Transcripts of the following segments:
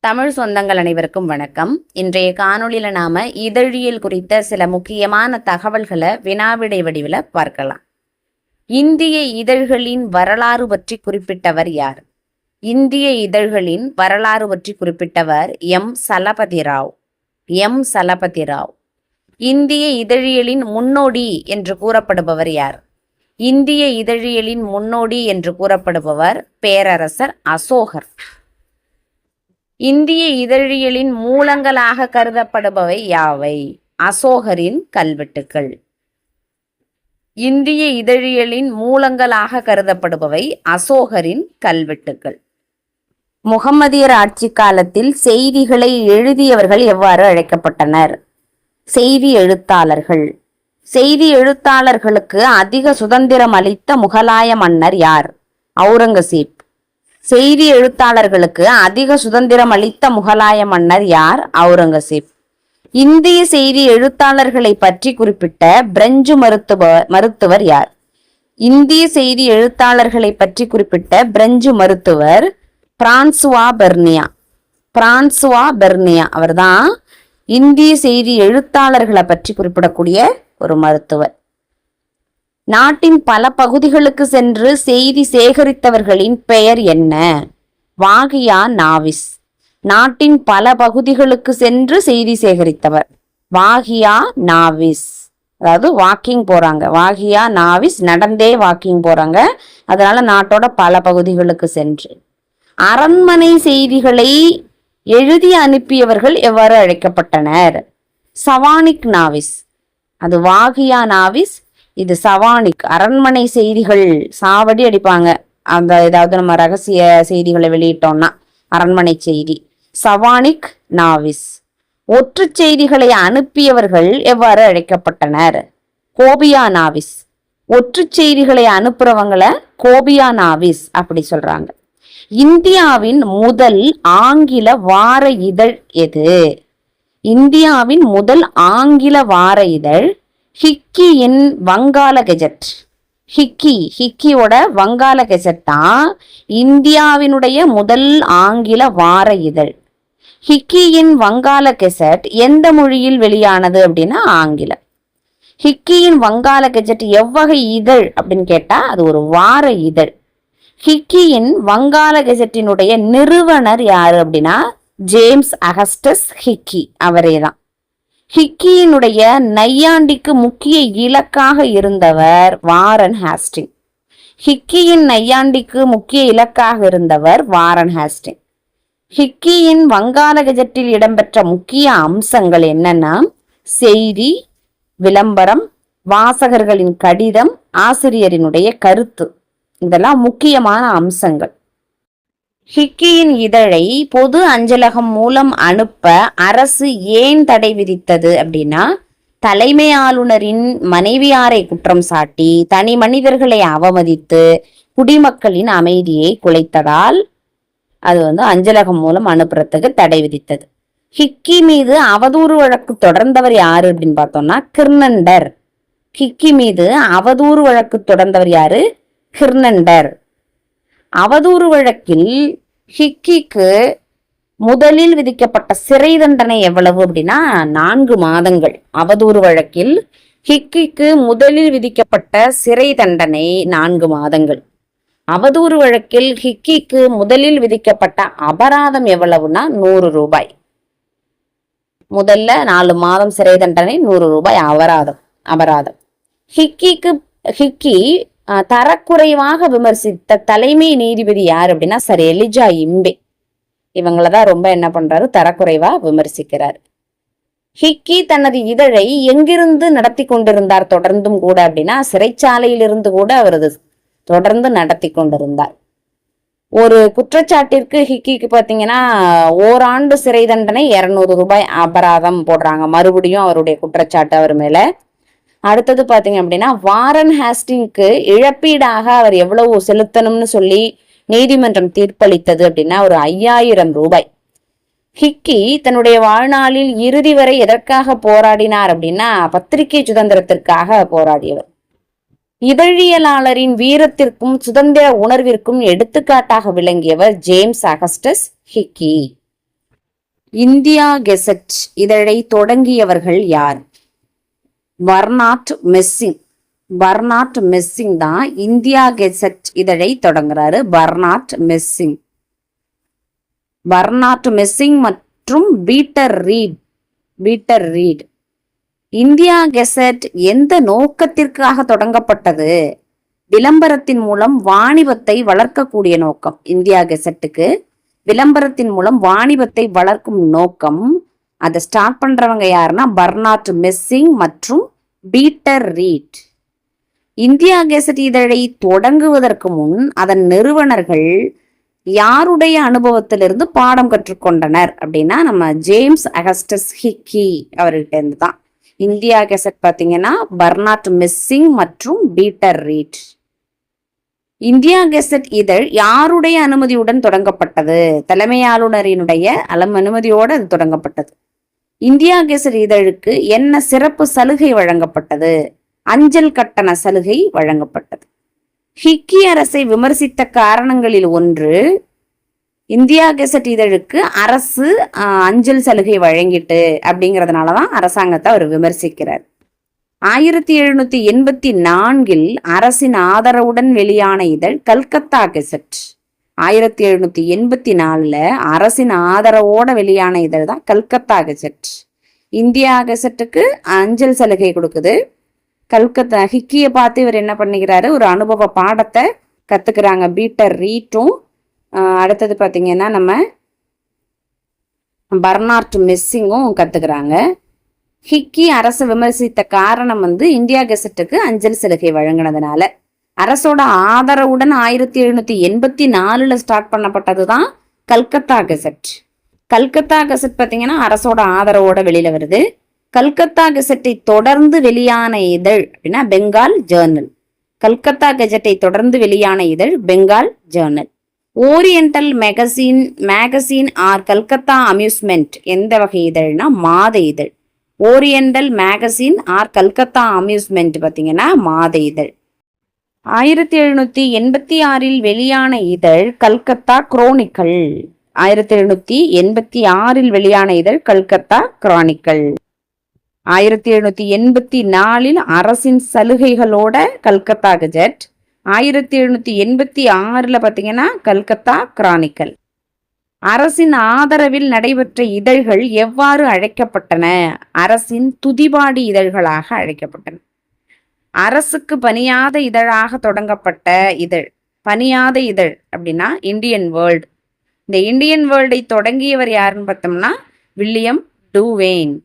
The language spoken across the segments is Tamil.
தமிழ் சொந்தங்கள் அனைவருக்கும் வணக்கம். இன்றைய காணொளியில நாம இதழியல் குறித்த சில முக்கியமான தகவல்களை வினாவிடை வடிவில் பார்க்கலாம். இந்திய இதழ்களின் வரலாறு பற்றி குறிப்பிட்டவர் யார்? இந்திய இதழ்களின் வரலாறு பற்றி குறிப்பிட்டவர் எம் சலபதிராவ். இந்திய இதழியலின் முன்னோடி என்று கூறப்படுபவர் யார்? இந்திய இதழியலின் முன்னோடி என்று கூறப்படுபவர் பேரரசர் அசோகர். இந்திய இதழியலின் மூலங்களாக கருதப்படுபவை யாவை? அசோகரின் கல்வெட்டுக்கள். இந்திய இதழியலின் மூலங்களாக கருதப்படுபவை அசோகரின் கல்வெட்டுக்கள். முகமதியர் ஆட்சி காலத்தில் செய்திகளை எழுதியவர்கள் எவ்வாறு அழைக்கப்பட்டனர்? செய்தி எழுத்தாளர்கள். செய்தி எழுத்தாளர்களுக்கு அதிக சுதந்திரம் அளித்த முகலாய மன்னர் யார்? அவுரங்கசீப். செய்தி எழுத்தாளர்களுக்கு அதிக சுதந்திரம் அளித்த முகலாய மன்னர் யார்? அவுரங்கசீப். இந்திய செய்தி எழுத்தாளர்களை பற்றி குறிப்பிட்ட பிரெஞ்சு மருத்துவர் யார்? இந்திய செய்தி எழுத்தாளர்களை பற்றி குறிப்பிட்ட பிரெஞ்சு மருத்துவர் பிரான்சுவா பெர்னியா. அவர்தான் இந்திய செய்தி எழுத்தாளர்களை பற்றி குறிப்பிடக்கூடிய ஒரு மருத்துவர். நாட்டின் பல பகுதிகளுக்கு சென்று செய்தி சேகரித்தவர்களின் பெயர் என்ன? வாகியா நாவிஸ். நாட்டின் பல பகுதிகளுக்கு சென்று செய்தி சேகரித்தவர் வாகியா நாவிஸ். அதாவது வாக்கிங் போறாங்க. வாகியா நாவிஸ் நடந்தே வாக்கிங் போறாங்க. அதனால நாட்டோட பல பகுதிகளுக்கு சென்று. அரண்மனை செய்திகளை எழுதி அனுப்பியவர்கள் எவ்வாறு அழைக்கப்பட்டனர்? சவானிக் நாவிஸ். அது வாகியா நாவிஸ், இது சவானிக். அரண்மனை செய்திகள் சாவடி அடிப்பாங்க. அந்த ஏதாவது நம்ம ரகசிய செய்திகளை வெளியிட்டோம்னா அரண்மனை செய்தி. சவானிக் நாவிஸ். ஒற்று செய்திகளை அனுப்பியவர்கள் எவ்வாறு அழைக்கப்பட்டனர்? கோபியா நாவிஸ். ஒற்று செய்திகளை அனுப்புறவங்களை கோபியா நாவிஸ் அப்படி சொல்றாங்க. இந்தியாவின் முதல் ஆங்கில வார இதழ் எது? இந்தியாவின் முதல் ஆங்கில வார இதழ் ஹிக்கியின் வங்காள கெஜெட். ஹிக்கியோட வங்காள கெஜெட் தான் இந்தியாவினுடைய முதல் ஆங்கில வார இதழ். ஹிக்கியின் வங்காள கெசட் எந்த மொழியில் வெளியானது அப்படின்னா ஆங்கிலம். ஹிக்கியின் வங்காள கெஜெட் எவ்வகை இதழ் அப்படின்னு கேட்டா அது ஒரு வார இதழ். ஹிக்கியின் வங்காள கெஜெட்டினுடைய நிறுவனர் யாரு அப்படின்னா ஜேம்ஸ் அகஸ்டஸ் ஹிக்கி. அவரேதான். ஹிக்கியினுடைய நையாண்டிக்கு முக்கிய இலக்காக இருந்தவர் வாரன் ஹேஸ்டிங். ஹிக்கியின் நையாண்டிக்கு முக்கிய இலக்காக இருந்தவர் வாரன் ஹேஸ்டிங். ஹிக்கியின் வங்காள கெஜெட்டில் இடம்பெற்ற முக்கிய அம்சங்கள் என்னன்னா செய்தி, விளம்பரம், வாசகர்களின் கடிதம், ஆசிரியரினுடைய கருத்து. இதெல்லாம் முக்கியமான அம்சங்கள். ஹிக்கியின் இதழை பொது அஞ்சலகம் மூலம் அனுப்ப அரசு ஏன் தடை விதித்தது அப்படின்னா தலைமை ஆளுநரின் மனைவியாரை குற்றம் சாட்டி தனி மனிதர்களை அவமதித்து குடிமக்களின் அமைதியை குலைத்ததால் அது அஞ்சலகம் மூலம் அனுப்புறதுக்கு தடை விதித்தது. ஹிக்கி மீது அவதூறு வழக்கு தொடர்ந்தவர் யாரு அப்படின்னு பார்த்தோம்னா கிர்னண்டர். ஹிக்கி மீது அவதூறு வழக்கு தொடர்ந்தவர் யாரு? கிர்னண்டர். அவதூறு வழக்கில் ஹிக்கிக்கு முதலில் விதிக்கப்பட்ட சிறை தண்டனை எவ்வளவு அப்படின்னா 4 மாதங்கள். அவதூறு வழக்கில் ஹிக்கிக்கு முதலில் விதிக்கப்பட்ட சிறை தண்டனை 4 மாதங்கள். அவதூறு வழக்கில் ஹிக்கிக்கு முதலில் விதிக்கப்பட்ட அபராதம் எவ்வளவுனா 100 ரூபாய். முதல்ல 4 மாதம் சிறை தண்டனை, 100 ரூபாய் அபராதம். ஹிக்கி தரக்குறைவாக விமர்சித்த தலைமை நீதிபதி யார் அப்படின்னா சர் எலிஜா இம்பே. இவங்களதான் ரொம்ப என்ன பண்றாரு, தரக்குறைவா விமர்சிக்கிறார். ஹிக்கி தனது இதழை எங்கிருந்து நடத்தி கொண்டிருந்தார் தொடர்ந்தும் கூட அப்படின்னா சிறைச்சாலையிலிருந்து கூட அவரது தொடர்ந்து நடத்தி கொண்டிருந்தார். ஒரு குற்றச்சாட்டிற்கு ஹிக்கிக்கு பாத்தீங்கன்னா ஓராண்டு சிறை தண்டனை, 200 ரூபாய் அபராதம் போடுறாங்க. மறுபடியும் அவருடைய குற்றச்சாட்டு அவர் மேல. அடுத்தது பாத்தீங்க அப்படின்னா வாரன் ஹேஸ்டிங்க்கு இழப்பீடாக அவர் எவ்வளவு செலுத்தணும்னு சொல்லி நீதிமன்றம் தீர்ப்பளித்தது அப்படின்னா ஒரு 5000 ரூபாய். ஹிக்கி தன்னுடைய வாழ்நாளில் இறுதி வரை எதற்காக போராடினார் அப்படின்னா பத்திரிகை சுதந்திரத்திற்காக போராடியவர். இதழியலாளரின் வீரத்திற்கும் சுதந்திர உணர்விற்கும் எடுத்துக்காட்டாக விளங்கியவர் James Augustus Hicky. India Gazette இதழை தொடங்கியவர்கள் யார்? Bernard Messink. பர்னார்ட் மெஸ்ஸிங் தான் இந்தியா கெசட் இதழை தொடங்குறாரு. Bernard Messink. பர்னார்ட் மெஸ்ஸிங் மற்றும் Peter Reed. Peter Reed. India Gazette எந்த நோக்கத்திற்காக தொடங்கப்பட்டது? விளம்பரத்தின் மூலம் வாணிபத்தை வளர்க்கக்கூடிய நோக்கம். இந்தியா கெசட்டுக்கு விளம்பரத்தின் மூலம் வாணிபத்தை வளர்க்கும் நோக்கம். அதை ஸ்டார்ட் பண்றவங்க யாருன்னா பர்னார்ட் மெஸ்ஸிங் மற்றும் பீட்டர் ரீட். இந்தியா கெசட் இதழை தொடங்குவதற்கு முன் அதன் நிறுவனர்கள் யாருடைய அனுபவத்திலிருந்து பாடம் கற்றுக்கொண்டனர் அப்படின்னா நம்ம ஜேம்ஸ் அகஸ்டஸ் ஹிக்கி அவர்கிட்ட இருந்து தான். இந்தியா கெசட் பார்த்தீங்கன்னா பர்னார்ட் மெஸ்ஸிங் மற்றும் பீட்டர் ரீட். இந்தியா கெசட் இதழ் யாருடைய அனுமதியுடன் தொடங்கப்பட்டது? தலைமை ஆளுநரினுடைய அனுமதியோடு அது தொடங்கப்பட்டது. இந்தியா கெசட் இதழுக்கு என்ன சிறப்பு சலுகை வழங்கப்பட்டது? அஞ்சல் கட்டண சலுகை வழங்கப்பட்டது. ஹிக்கி அரசை விமர்சித்த காரணங்களில் ஒன்று, இந்தியா கெசட் இதழுக்கு அரசு அஞ்சல் சலுகை வழங்கிட்டு அப்படிங்கிறதுனாலதான் அரசாங்கத்தை அவர் விமர்சிக்கிறார். 1784 அரசின் ஆதரவுடன் வெளியான இதழ் கல்கத்தா கெசட். 1784 அரசின் ஆதரவோட வெளியான இதழ் தான் கல்கத்தா கெசட். இந்தியா கெசட்டுக்கு அஞ்சல் சலுகை கொடுக்குது. கல்கத்தா ஹிக்கியை பார்த்து இவர் என்ன பண்ணிக்கிறாரு, ஒரு அனுபவ பாடத்தை கத்துக்கிறாங்க பீட்டர் ரீட்டும். அடுத்தது பார்த்தீங்கன்னா நம்ம பர்னார்ட் மெஸ்ஸிங்கும் கத்துக்கிறாங்க. ஹிக்கி அரசை விமர்சித்த காரணம் இந்தியா கெசட்டுக்கு அஞ்சல் சலுகை வழங்கினதுனால. அரசோட ஆதரவுடன் 1784 ஸ்டார்ட் பண்ணப்பட்டதுதான் கல்கத்தா கெசட். கல்கத்தா கெசட் பார்த்தீங்கன்னா அரசோட ஆதரவோட வெளியில வருது. கல்கத்தா கெசட்டை தொடர்ந்து வெளியான இதழ் அப்படின்னா பெங்கால் ஜேர்னல். கல்கத்தா கெசட்டை தொடர்ந்து வெளியான இதழ் Bengal Journal. Oriental Magazine or Calcutta Amusement எந்த வகை இதழ்னா மாத இதழ். Oriental Magazine or Calcutta Amusement பார்த்தீங்கன்னா மாத இதழ். 1786 வெளியான இதழ் கல்கத்தா குரோனிக்கல். 1786 வெளியான இதழ் கல்கத்தா குரானிக்கல். 1784 அரசின் சலுகைகளோட கல்கத்தா கெசட். 1786 பார்த்தீங்கன்னா கல்கத்தா கிரானிக்கல். அரசின் ஆதரவில் நடைபெற்ற இதழ்கள் எவ்வாறு அழைக்கப்பட்டன? அரசின் துதிபாடி இதழ்களாக அழைக்கப்பட்டன. அரசுக்கு பணியாத இதழாக தொடங்கப்பட்ட இதழ். பணியாத இதழ் அப்படின்னா இந்தியன் வேர்ல்டு. இந்த இந்தியன் வேர்ல்டை தொடங்கியவர் யாருன்னு பார்த்தோம்னா வில்லியம் டூவேன்.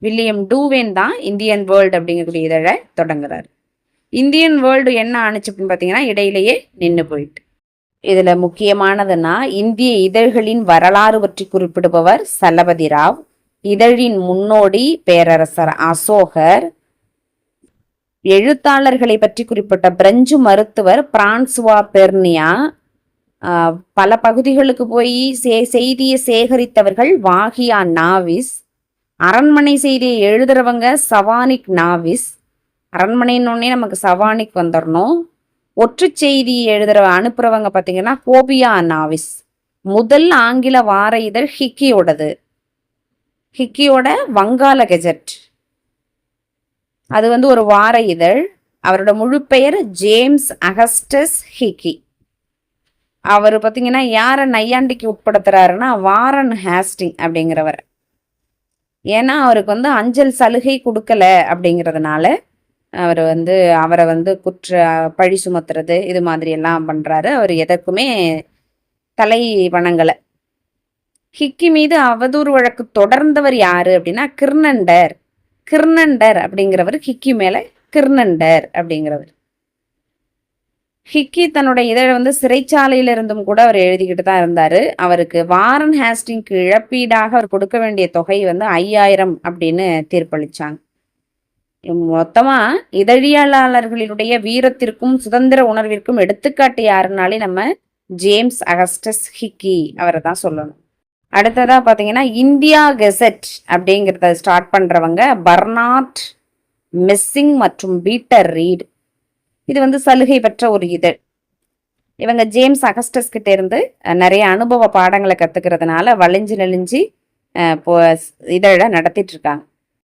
வில்லியம் டூவேன் தான் இந்தியன் வேர்ல்டு அப்படிங்கக்கூடிய இதழை தொடங்குறாரு. இந்தியன் வேர்ல்டு என்ன ஆணுச்சுன்னு பார்த்தீங்கன்னா இடையிலேயே நின்று போயிட்டு. இதுல முக்கியமானதுன்னா இந்திய இதழ்களின் வரலாறு பற்றி குறிப்பிடுபவர் சலபதி ராவ். இதழின் முன்னோடி பேரரசர் அசோகர். எழுத்தாளர்களை பற்றி குறிப்பிட்ட பிரெஞ்சு மருத்துவர் பிரான்சுவா பெர்னியா. பல பகுதிகளுக்கு போய் செய்தியை சேகரித்தவர்கள் வாகியா நாவிஸ். அரண்மனை செய்தியை எழுதுறவங்க சவானிக் நாவிஸ். அரண்மனைன்னொன்னே நமக்கு சவானிக் வந்துடணும். ஒற்று செய்தி அனுப்புறவங்க பார்த்தீங்கன்னா கோபியா நாவிஸ். முதல் ஆங்கில வார இதழ் ஹிக்கியோடது. ஹிக்கியோட வங்காள கெசட். அது ஒரு வார இதழ். அவரோட முழு பெயர் ஜேம்ஸ் அகஸ்டஸ் ஹிக்கி. அவர் பார்த்தீங்கன்னா யாரை நையாண்டிக்கு உட்படுத்துறாருன்னா வாரன் ஹேஸ்டிங் அப்படிங்கிறவர். ஏன்னா அவருக்கு அஞ்சல் சலுகை கொடுக்கல அப்படிங்கிறதுனால அவர் அவரை குற்ற பழி சுமத்துறது இது மாதிரி எல்லாம் பண்றாரு. அவர் எதற்குமே தலை வணங்கலை. ஹிக்கி மீது அவதூறு வழக்கு தொடர்ந்தவர் யாரு அப்படின்னா கிர்னண்டர். கிர்னண்டர் அப்படிங்கிறவர் ஹிக்கி மேல கிர்னண்டர் அப்படிங்கிறவர். ஹிக்கி தன்னோட இதழை சிறைச்சாலையில இருந்தும் கூட அவர் எழுதிக்கிட்டு தான் இருந்தாரு. அவருக்கு வாரன் ஹேஸ்டிங்க்கு இழப்பீடாக அவர் கொடுக்க வேண்டிய தொகை 5000 அப்படின்னு தீர்ப்பளிச்சாங்க. மொத்தமா இதழியலாளர்களினுடைய வீரத்திற்கும் சுதந்திர உணர்விற்கும் எடுத்துக்காட்டு யாருனாலே நம்ம ஜேம்ஸ் அகஸ்டஸ் ஹிக்கி அவரை தான் சொல்லணும். அடுத்ததா பாத்தீங்கன்னா இந்தியா கெசட் அப்படிங்கிறத ஸ்டார்ட் பண்றவங்க பர்னார்ட் மெஸ்ஸிங் மற்றும் பீட்டர் ரீட். இது சலுகை பெற்ற ஒரு இதழ். இவங்க ஜேம்ஸ் அகஸ்டஸ் கிட்ட இருந்து நிறைய அனுபவ பாடங்களை கத்துக்கிறதுனால வளைஞ்சு நெளிஞ்சு இதழை நடத்திட்டு இருக்காங்க.